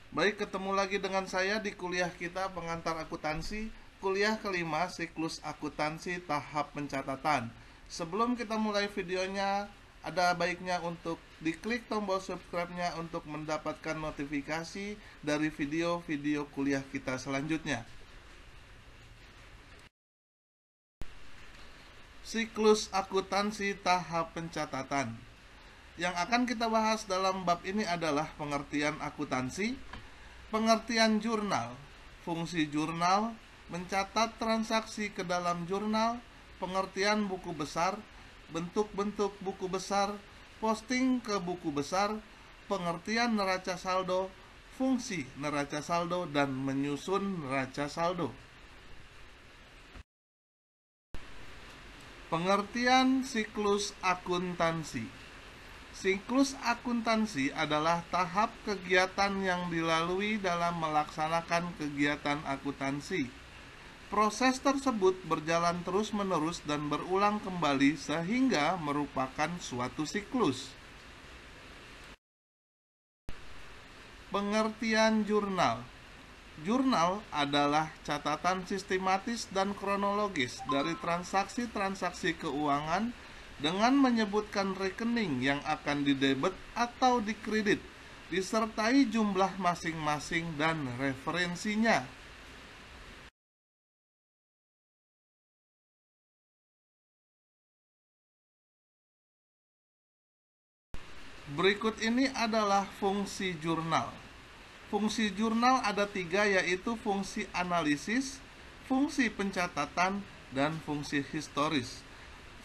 Baik, ketemu lagi dengan saya di kuliah kita pengantar akuntansi, kuliah kelima siklus akuntansi tahap pencatatan. Sebelum kita mulai videonya, ada baiknya untuk diklik tombol subscribe-nya untuk mendapatkan notifikasi dari video-video kuliah kita selanjutnya. Siklus akuntansi tahap pencatatan. Yang akan kita bahas dalam bab ini adalah pengertian akuntansi, pengertian jurnal, fungsi jurnal, mencatat transaksi ke dalam jurnal, pengertian buku besar, bentuk-bentuk buku besar, posting ke buku besar, pengertian neraca saldo, fungsi neraca saldo, dan menyusun neraca saldo. Pengertian siklus akuntansi. Siklus akuntansi adalah tahap kegiatan yang dilalui dalam melaksanakan kegiatan akuntansi. Proses tersebut berjalan terus-menerus dan berulang kembali sehingga merupakan suatu siklus. Pengertian jurnal. Jurnal adalah catatan sistematis dan kronologis dari transaksi-transaksi keuangan dengan menyebutkan rekening yang akan didebet atau dikredit, disertai jumlah masing-masing dan referensinya. Berikut ini adalah fungsi jurnal. Fungsi jurnal ada 3, yaitu fungsi analisis, fungsi pencatatan, dan fungsi historis.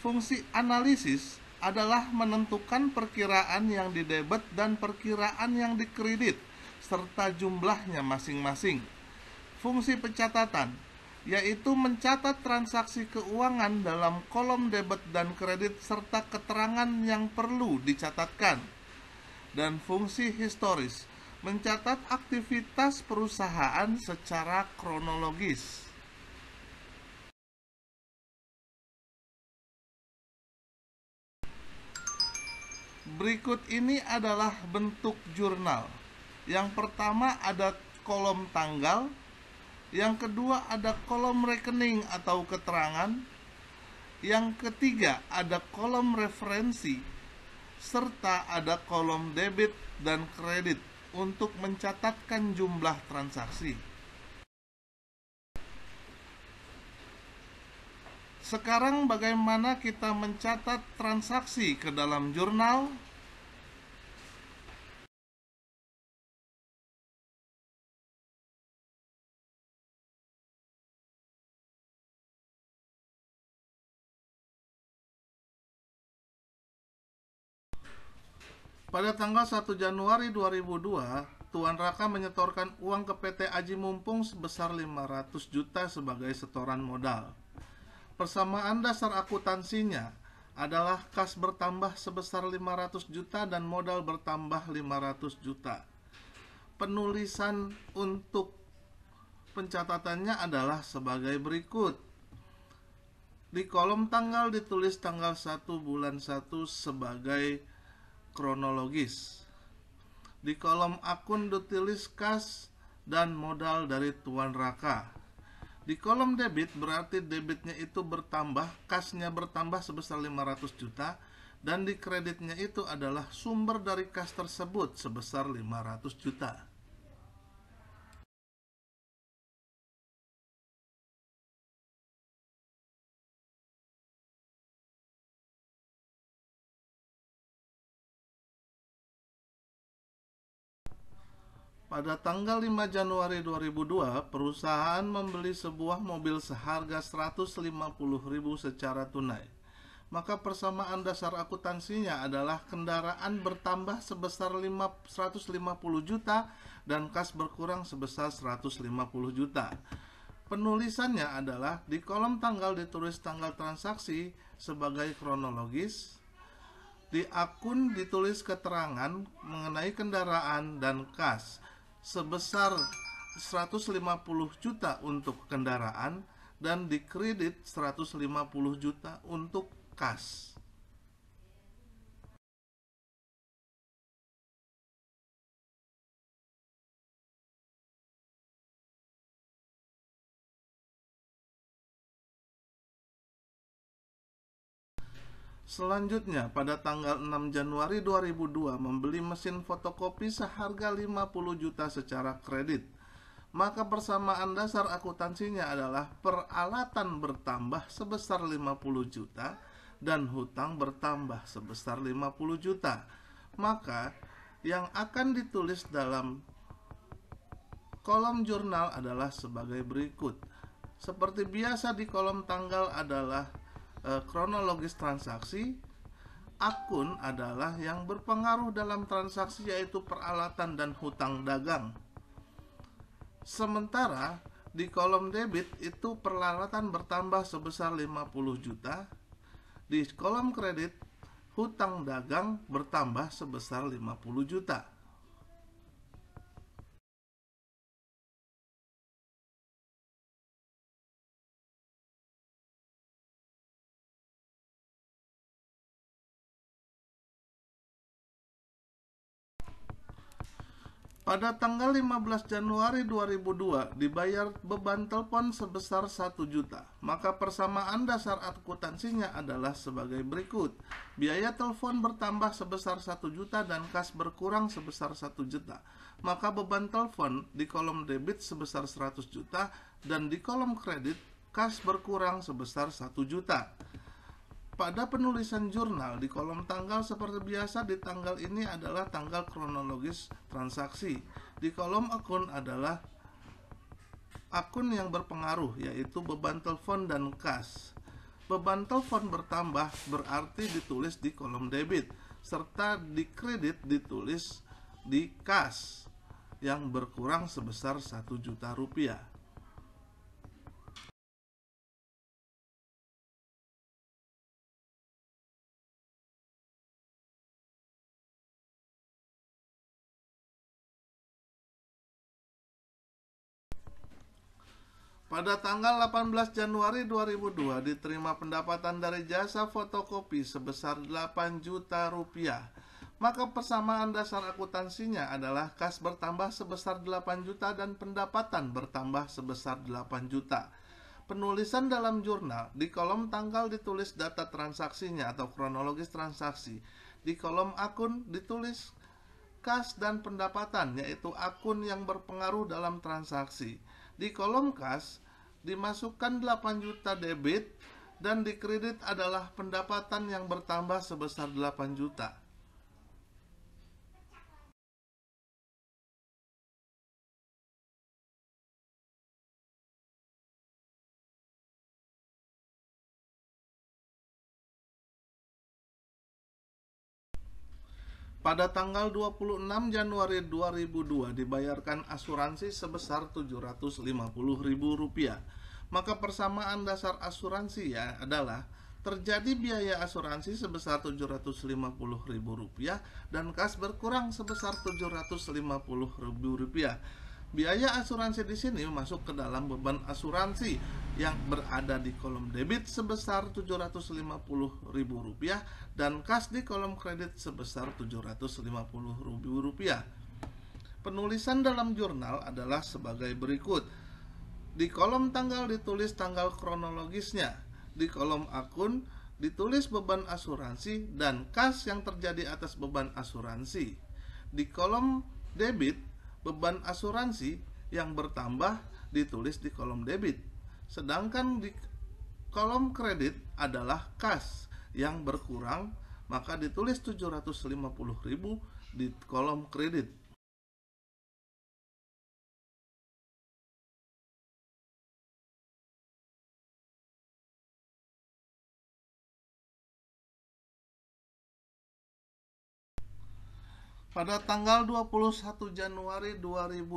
Fungsi analisis adalah menentukan perkiraan yang didebet dan perkiraan yang dikredit, serta jumlahnya masing-masing. Fungsi pencatatan yaitu mencatat transaksi keuangan dalam kolom debit dan kredit serta keterangan yang perlu dicatatkan. Dan fungsi historis mencatat aktivitas perusahaan secara kronologis. Berikut ini adalah bentuk jurnal. Yang pertama ada kolom tanggal, yang kedua ada kolom rekening atau keterangan, yang ketiga ada kolom referensi, serta ada kolom debit dan kredit untuk mencatatkan jumlah transaksi. Sekarang bagaimana kita mencatat transaksi ke dalam jurnal? Pada tanggal 1 Januari 2002, Tuan Raka menyetorkan uang ke PT Aji Mumpung sebesar 500 juta sebagai setoran modal. Persamaan dasar akuntansinya adalah kas bertambah sebesar 500 juta dan modal bertambah 500 juta. Penulisan untuk pencatatannya adalah sebagai berikut. Di kolom tanggal ditulis tanggal 1 bulan 1 sebagai kronologis. Di kolom akun ditulis kas dan modal dari Tuan Raka. Di kolom debit berarti debitnya itu bertambah, kasnya bertambah sebesar 500 juta, dan di kreditnya itu adalah sumber dari kas tersebut sebesar 500 juta. Pada tanggal 5 Januari 2002, perusahaan membeli sebuah mobil seharga 150.000 secara tunai. Maka persamaan dasar akuntansinya adalah kendaraan bertambah sebesar 150 juta dan kas berkurang sebesar 150 juta. Penulisannya adalah di kolom tanggal ditulis tanggal transaksi sebagai kronologis, di akun ditulis keterangan mengenai kendaraan dan kas sebesar 150 juta untuk kendaraan dan dikredit 150 juta untuk kas. Selanjutnya, pada tanggal 6 Januari 2002 membeli mesin fotokopi seharga 50 juta secara kredit. Maka persamaan dasar akuntansinya adalah peralatan bertambah sebesar 50 juta dan hutang bertambah sebesar 50 juta. Maka yang akan ditulis dalam kolom jurnal adalah sebagai berikut. Seperti biasa, di kolom tanggal adalah kronologis transaksi. Akun adalah yang berpengaruh dalam transaksi, yaitu peralatan dan hutang dagang. Sementara di kolom debit itu peralatan bertambah sebesar 50 juta. Di kolom kredit hutang dagang bertambah sebesar 50 juta. Pada tanggal 15 Januari 2002 dibayar beban telepon sebesar 1 juta. Maka persamaan dasar akuntansinya adalah sebagai berikut. Biaya telepon bertambah sebesar 1 juta dan kas berkurang sebesar 1 juta. Maka beban telepon di kolom debit sebesar 100 juta dan di kolom kredit kas berkurang sebesar 1 juta. Pada penulisan jurnal di kolom tanggal seperti biasa, di tanggal ini adalah tanggal kronologis transaksi. Di kolom akun adalah akun yang berpengaruh, yaitu beban telepon dan kas. Beban telepon bertambah berarti ditulis di kolom debit, serta di kredit ditulis di kas yang berkurang sebesar 1 juta rupiah. Pada tanggal 18 Januari 2002 diterima pendapatan dari jasa fotokopi sebesar 8 juta rupiah. Maka persamaan dasar akuntansinya adalah kas bertambah sebesar 8 juta dan pendapatan bertambah sebesar 8 juta. Penulisan dalam jurnal, di kolom tanggal ditulis data transaksinya atau kronologis transaksi. Di kolom akun ditulis kas dan pendapatan, yaitu akun yang berpengaruh dalam transaksi. Di kolom kas dimasukkan 8 juta debit dan di kredit adalah pendapatan yang bertambah sebesar 8 juta. Pada tanggal 26 Januari 2002 dibayarkan asuransi sebesar Rp750.000. Maka persamaan dasar asuransi adalah terjadi biaya asuransi sebesar Rp750.000 dan kas berkurang sebesar Rp750.000. Biaya asuransi di sini masuk ke dalam beban asuransi yang berada di kolom debit sebesar Rp750.000 dan kas di kolom kredit sebesar Rp750.000. Penulisan dalam jurnal adalah sebagai berikut. Di kolom tanggal ditulis tanggal kronologisnya. Di kolom akun ditulis beban asuransi dan kas yang terjadi atas beban asuransi. Di kolom debit, beban asuransi yang bertambah ditulis di kolom debit. Sedangkan di kolom kredit adalah kas yang berkurang, maka ditulis 750.000 di kolom kredit. Pada tanggal 21 Januari 2002,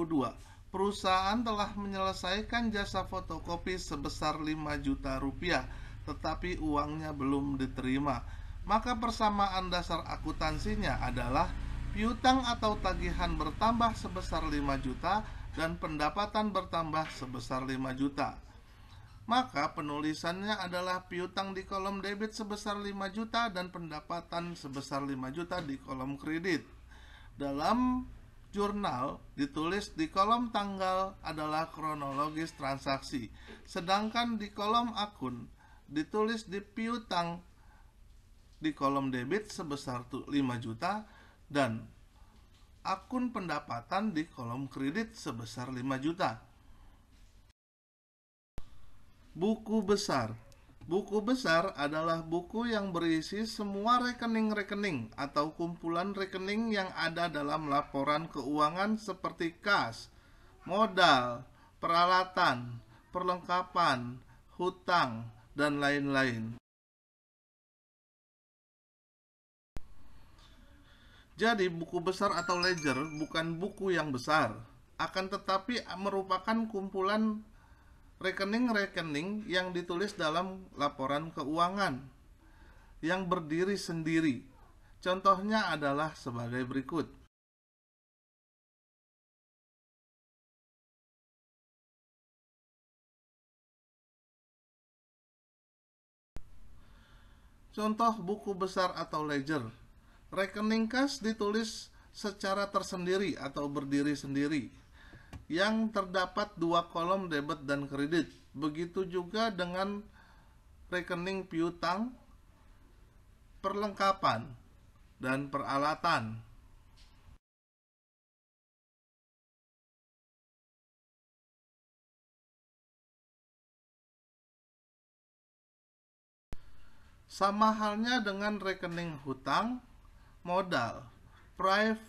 perusahaan telah menyelesaikan jasa fotokopi sebesar 5 juta rupiah, tetapi uangnya belum diterima. Maka persamaan dasar akuntansinya adalah piutang atau tagihan bertambah sebesar 5 juta dan pendapatan bertambah sebesar 5 juta. Maka penulisannya adalah piutang di kolom debit sebesar 5 juta dan pendapatan sebesar 5 juta di kolom kredit. Dalam jurnal ditulis di kolom tanggal adalah kronologis transaksi, sedangkan di kolom akun ditulis di piutang di kolom debit sebesar 5 juta dan akun pendapatan di kolom kredit sebesar 5 juta. Buku besar. Buku besar adalah buku yang berisi semua rekening-rekening atau kumpulan rekening yang ada dalam laporan keuangan seperti kas, modal, peralatan, perlengkapan, hutang, dan lain-lain. Jadi buku besar atau ledger bukan buku yang besar, akan tetapi merupakan kumpulan rekening-rekening yang ditulis dalam laporan keuangan yang berdiri sendiri. Contohnya adalah sebagai berikut. Contoh buku besar atau ledger. Rekening kas ditulis secara tersendiri atau berdiri sendiri, yang terdapat 2 kolom debit dan kredit. Begitu juga dengan rekening piutang, perlengkapan, dan peralatan. Sama halnya dengan rekening hutang, modal, prive,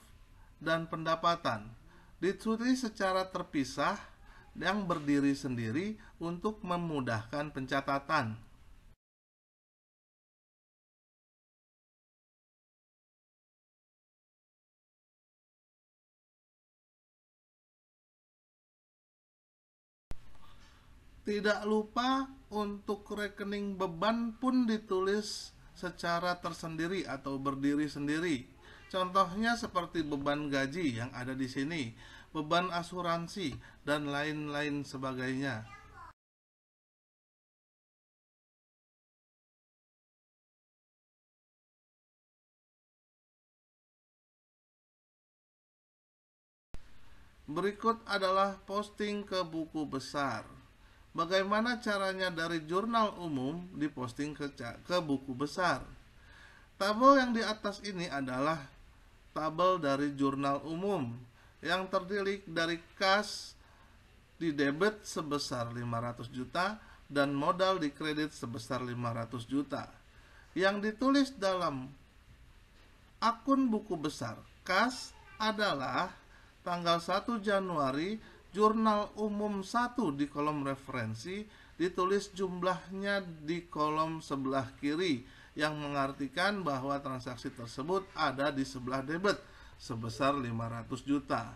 dan pendapatan. Ditulis secara terpisah yang berdiri sendiri untuk memudahkan pencatatan. Tidak lupa untuk rekening beban pun ditulis secara tersendiri atau berdiri sendiri. Contohnya seperti beban gaji yang ada di sini, beban asuransi, dan lain-lain sebagainya. Berikut adalah posting ke buku besar. Bagaimana caranya dari jurnal umum diposting ke buku besar? Tabel yang di atas ini adalah tabel dari jurnal umum yang terdiri dari kas di debit sebesar 500 juta dan modal di kredit sebesar 500 juta. Yang ditulis dalam akun buku besar kas adalah tanggal 1 Januari, jurnal umum 1 di kolom referensi, ditulis jumlahnya di kolom sebelah kiri, yang mengartikan bahwa transaksi tersebut ada di sebelah debit sebesar 500 juta.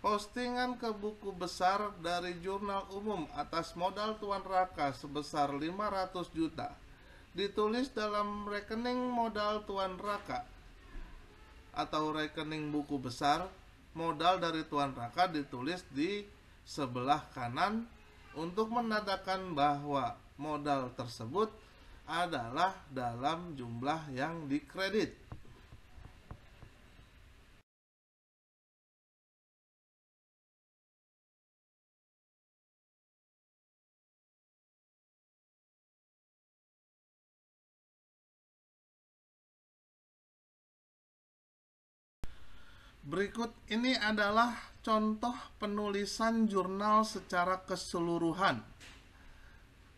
Postingan ke buku besar dari jurnal umum atas modal Tuan Raka sebesar 500 juta ditulis dalam rekening modal Tuan Raka atau rekening buku besar. Modal dari Tuan Raka ditulis di sebelah kanan untuk menandakan bahwa modal tersebut adalah dalam jumlah yang dikredit. Berikut ini adalah contoh penulisan jurnal secara keseluruhan.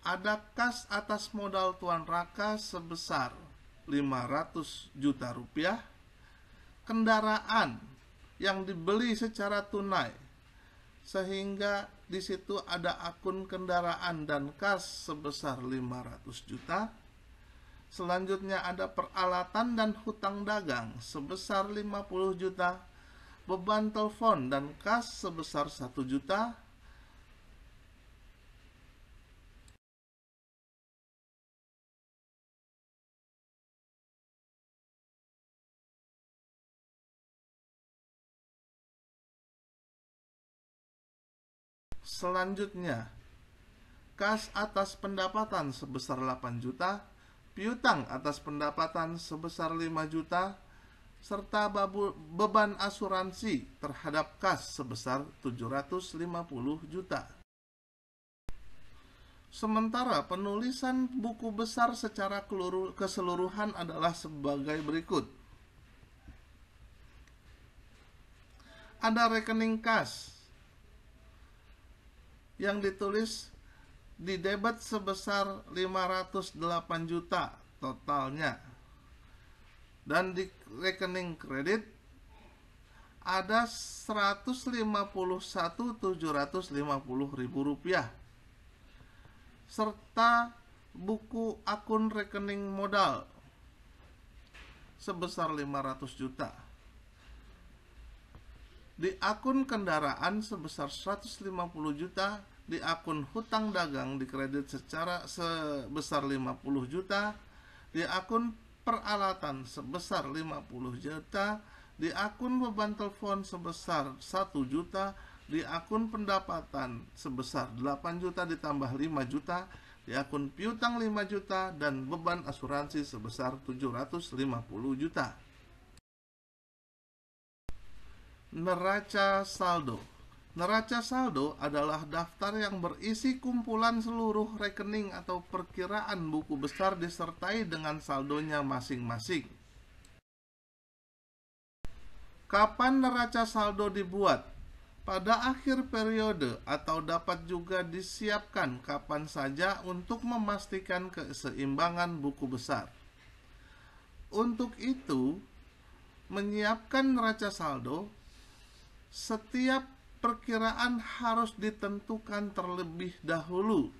Ada kas atas modal Tuan Raka sebesar 500 juta rupiah, kendaraan yang dibeli secara tunai, sehingga di situ ada akun kendaraan dan kas sebesar 500 juta. Selanjutnya ada peralatan dan hutang dagang sebesar 50 juta, beban telepon dan kas sebesar 1 juta, selanjutnya kas atas pendapatan sebesar 8 juta, piutang atas pendapatan sebesar 5 juta, serta beban asuransi terhadap kas sebesar 750 juta. Sementara penulisan buku besar secara keseluruhan adalah sebagai berikut. Ada rekening kas yang ditulis di debit sebesar 508 juta totalnya. Dan di rekening kredit ada 151.750.000 rupiah. Serta buku akun rekening modal sebesar 500 juta. Di akun kendaraan sebesar 150 juta, di akun hutang dagang di kredit sebesar 50 juta, di akun peralatan sebesar 50 juta, di akun beban telepon sebesar 1 juta, di akun pendapatan sebesar 8 juta ditambah 5 juta, di akun piutang 5 juta, dan beban asuransi sebesar 750 juta. Neraca saldo. Neraca saldo adalah daftar yang berisi kumpulan seluruh rekening atau perkiraan buku besar disertai dengan saldonya masing-masing. Kapan neraca saldo dibuat? Pada akhir periode atau dapat juga disiapkan kapan saja untuk memastikan keseimbangan buku besar. Untuk itu, menyiapkan neraca saldo, setiap perkiraan harus ditentukan terlebih dahulu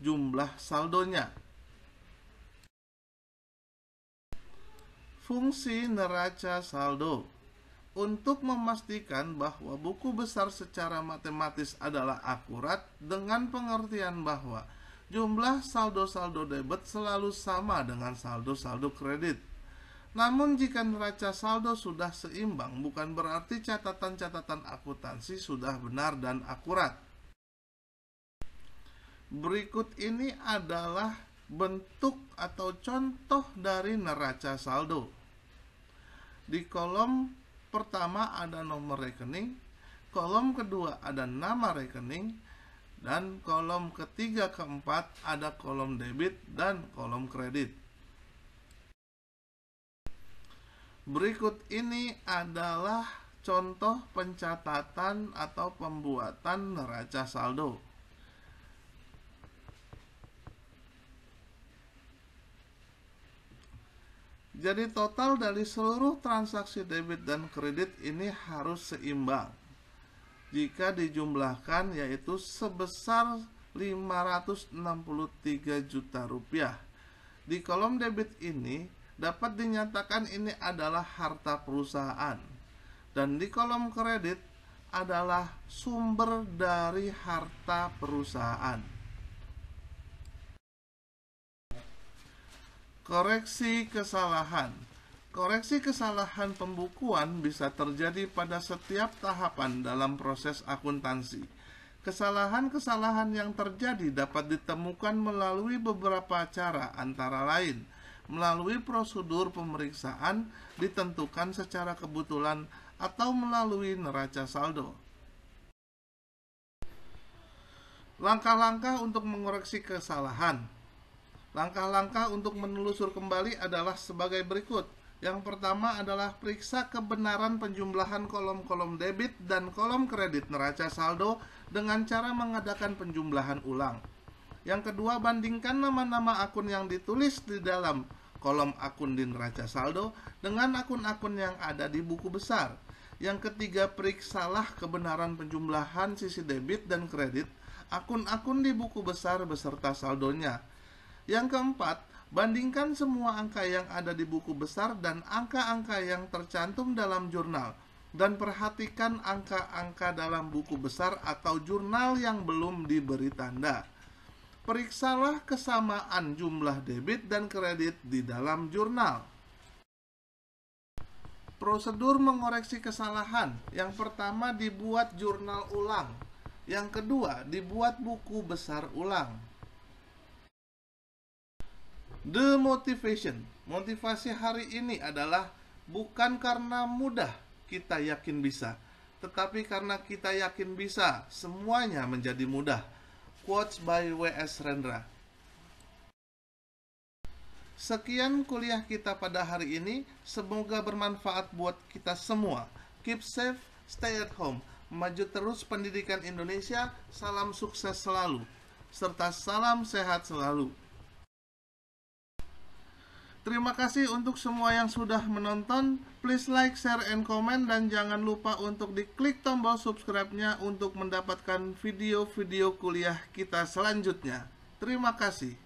jumlah saldonya. Fungsi neraca saldo untuk memastikan bahwa buku besar secara matematis adalah akurat dengan pengertian bahwa jumlah saldo-saldo debit selalu sama dengan saldo-saldo kredit. Namun jika neraca saldo sudah seimbang, bukan berarti catatan-catatan akuntansi sudah benar dan akurat. Berikut ini adalah bentuk atau contoh dari neraca saldo. Di kolom pertama ada nomor rekening, kolom kedua ada nama rekening, dan kolom ketiga keempat ada kolom debit dan kolom kredit. Berikut ini adalah contoh pencatatan atau pembuatan neraca saldo. Jadi total dari seluruh transaksi debit dan kredit ini harus seimbang. Jika dijumlahkan yaitu sebesar 563 juta rupiah. Di kolom debit ini dapat dinyatakan ini adalah harta perusahaan, dan di kolom kredit adalah sumber dari harta perusahaan. Koreksi kesalahan. Koreksi kesalahan pembukuan bisa terjadi pada setiap tahapan dalam proses akuntansi. Kesalahan-kesalahan yang terjadi dapat ditemukan melalui beberapa cara, antara lain melalui prosedur pemeriksaan ditentukan secara kebetulan atau melalui neraca saldo. Langkah-langkah untuk mengoreksi kesalahan. Langkah-langkah untuk menelusur kembali adalah sebagai berikut. Yang pertama adalah periksa kebenaran penjumlahan kolom-kolom debit dan kolom kredit neraca saldo dengan cara mengadakan penjumlahan ulang. Yang kedua, bandingkan nama-nama akun yang ditulis di dalam kolom akun di neraca saldo dengan akun-akun yang ada di buku besar. Yang ketiga, periksalah kebenaran penjumlahan sisi debit dan kredit akun-akun di buku besar beserta saldonya. Yang keempat, bandingkan semua angka yang ada di buku besar dan angka-angka yang tercantum dalam jurnal, dan perhatikan angka-angka dalam buku besar atau jurnal yang belum diberi tanda. Periksalah kesamaan jumlah debit dan kredit di dalam jurnal. Prosedur mengoreksi kesalahan. Yang pertama, dibuat jurnal ulang. Yang kedua, dibuat buku besar ulang. The motivation. Motivasi hari ini adalah Bukan karena mudah kita yakin bisa, tetapi karena kita yakin bisa, semuanya menjadi mudah. Quotes by W.S. Rendra. Sekian kuliah kita pada hari ini, semoga bermanfaat buat kita semua. Keep safe, stay at home. Maju terus pendidikan Indonesia, salam sukses selalu, serta salam sehat selalu. Terima kasih untuk semua yang sudah menonton. Please like, share, and comment. Dan jangan lupa untuk diklik tombol subscribe-nya untuk mendapatkan video-video kuliah kita selanjutnya. Terima kasih.